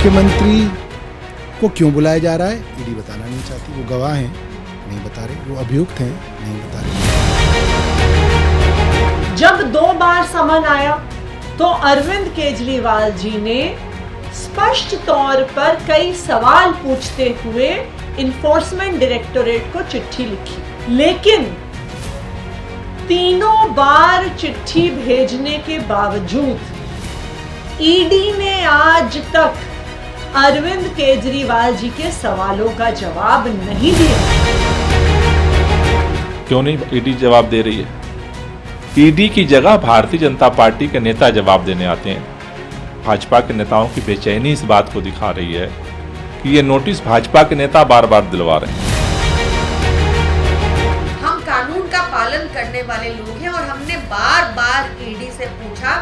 मुख्यमंत्री को क्यों बुलाया जा रहा है, ईडी बताना नहीं चाहती। वो गवाह हैं, नहीं बता रहे। वो अभियुक्त हैं, नहीं बता रहे। जब 2 बार समन आया तो अरविंद केजरीवाल जी ने स्पष्ट तौर पर कई सवाल पूछते हुए इन्फोर्समेंट डायरेक्टोरेट को चिट्ठी लिखी, लेकिन तीनों बार चिट्ठी भेजने के बावजूद ईडी ने आज तक अरविंद केजरीवाल जी के सवालों का जवाब नहीं दिया। क्यों नहीं ईडी जवाब दे रही है? ईडी की जगह भारतीय जनता पार्टी के नेता जवाब देने आते हैं। भाजपा के नेताओं की बेचैनी इस बात को दिखा रही है कि ये नोटिस भाजपा के नेता बार बार दिलवा रहे हैं। हम कानून का पालन करने वाले लोग हैं और हमने बार बार ईडी से पूछा,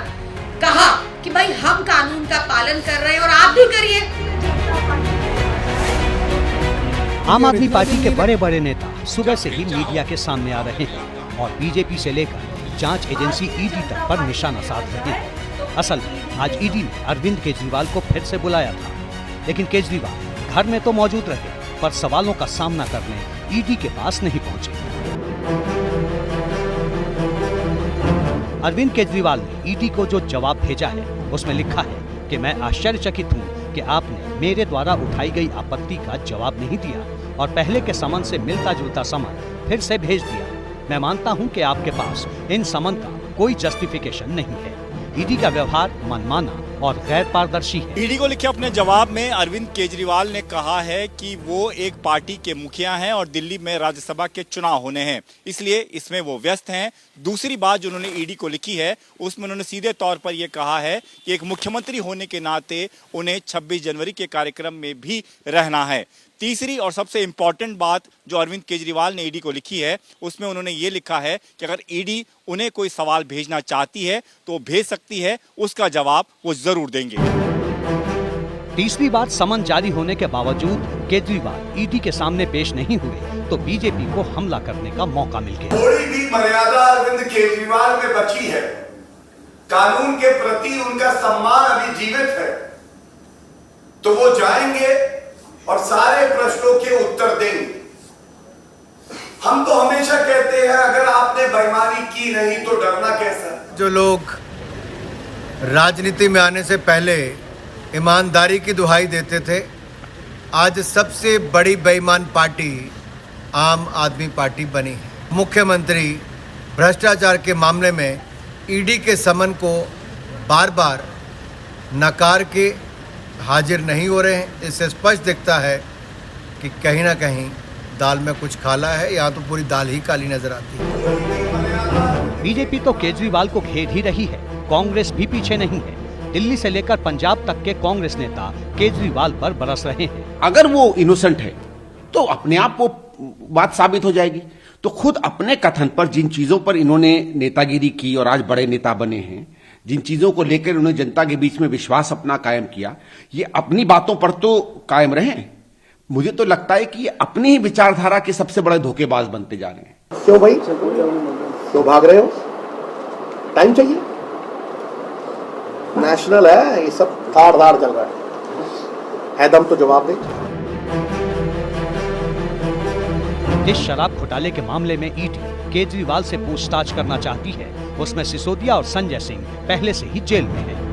कहा कि भाई हम कानून का पालन कर रहे हैं और आप भी करिए। आम आदमी पार्टी के बड़े बड़े नेता सुबह से ही मीडिया के सामने आ रहे हैं और बीजेपी से लेकर जांच एजेंसी ईडी तक पर निशाना साध रहे हैं। असल में आज ईडी ने अरविंद केजरीवाल को फिर से बुलाया था, लेकिन केजरीवाल घर में तो मौजूद रहे पर सवालों का सामना करने ईडी के पास नहीं पहुंचे। अरविंद केजरीवाल ने ईडी को जो जवाब भेजा है उसमें लिखा है कि मैं आश्चर्यचकित हूं कि आपने मेरे द्वारा उठाई गई आपत्ति का जवाब नहीं दिया और पहले के समन से मिलता जुलता समन फिर से भेज दिया। मैं मानता हूं कि आपके पास इन समन का कोई जस्टिफिकेशन नहीं है। ईडी का व्यवहार मनमाना और गैर पारदर्शी है। ईडी को लिखे अपने जवाब में अरविंद केजरीवाल ने कहा है कि वो एक पार्टी के मुखिया हैं और दिल्ली में राज्यसभा के चुनाव होने हैं, इसलिए इसमें वो व्यस्त हैं। दूसरी बात जो उन्होंने ईडी को लिखी है उसमें उन्होंने सीधे तौर पर यह कहा है कि एक मुख्यमंत्री होने के नाते उन्हें 26 जनवरी के कार्यक्रम में भी रहना है। तीसरी और सबसे इंपॉर्टेंट बात जो अरविंद केजरीवाल ने ईडी को लिखी है उसमें उन्होंने ये लिखा है कि अगर ईडी उन्हें कोई सवाल भेजना चाहती है तो भेज सकती है, उसका जवाब वो जरूर देंगे। तीसरी बात, समन जारी होने के बावजूद केजरीवाल ईडी के सामने पेश नहीं हुए तो बीजेपी को हमला करने का मौका मिल गया। थोड़ी भी मर्यादा अरविंद केजरीवाल में बची है, कानून के प्रति उनका सम्मान अभी जीवित है, तो वो जाएंगे और सारे प्रश्नों के उत्तर देंगे। हम तो हमेशा कहते हैं अगर आपने बेईमानी की नहीं तो डरना कैसा। जो लोग राजनीति में आने से पहले ईमानदारी की दुहाई देते थे, आज सबसे बड़ी बेईमान पार्टी आम आदमी पार्टी बनी है। मुख्यमंत्री भ्रष्टाचार के मामले में ईडी के समन को बार बार नकार के हाजिर नहीं हो रहे हैं। इससे स्पष्ट दिखता है कि कहीं ना कहीं दाल में कुछ काला है, यहाँ तो पूरी दाल ही काली नजर आती है। बीजेपी तो केजरीवाल को घेर ही रही है, कांग्रेस भी पीछे नहीं है। दिल्ली से लेकर पंजाब तक के कांग्रेस नेता केजरीवाल पर बरस रहे हैं। अगर वो इनोसेंट है तो अपने आप वो बात साबित हो जाएगी। तो खुद अपने कथन पर जिन चीजों पर इन्होंने नेतागिरी की और आज बड़े नेता बने हैं, जिन चीजों को लेकर उन्होंने जनता के बीच में विश्वास अपना कायम किया, ये अपनी बातों पर तो कायम रहे। मुझे तो लगता है कि ये अपनी ही विचारधारा के सबसे बड़े धोखेबाज बनते जा रहे हैं। क्यों भाई, क्यों भाग रहे हो? टाइम चाहिए, नेशनल है, ये सब धाड़ चल रहा है दम तो जवाब दे। इस शराब घोटाले के मामले में ईडी केजरीवाल से पूछताछ करना चाहती है। उसमें सिसोदिया और संजय सिंह पहले से ही जेल में हैं।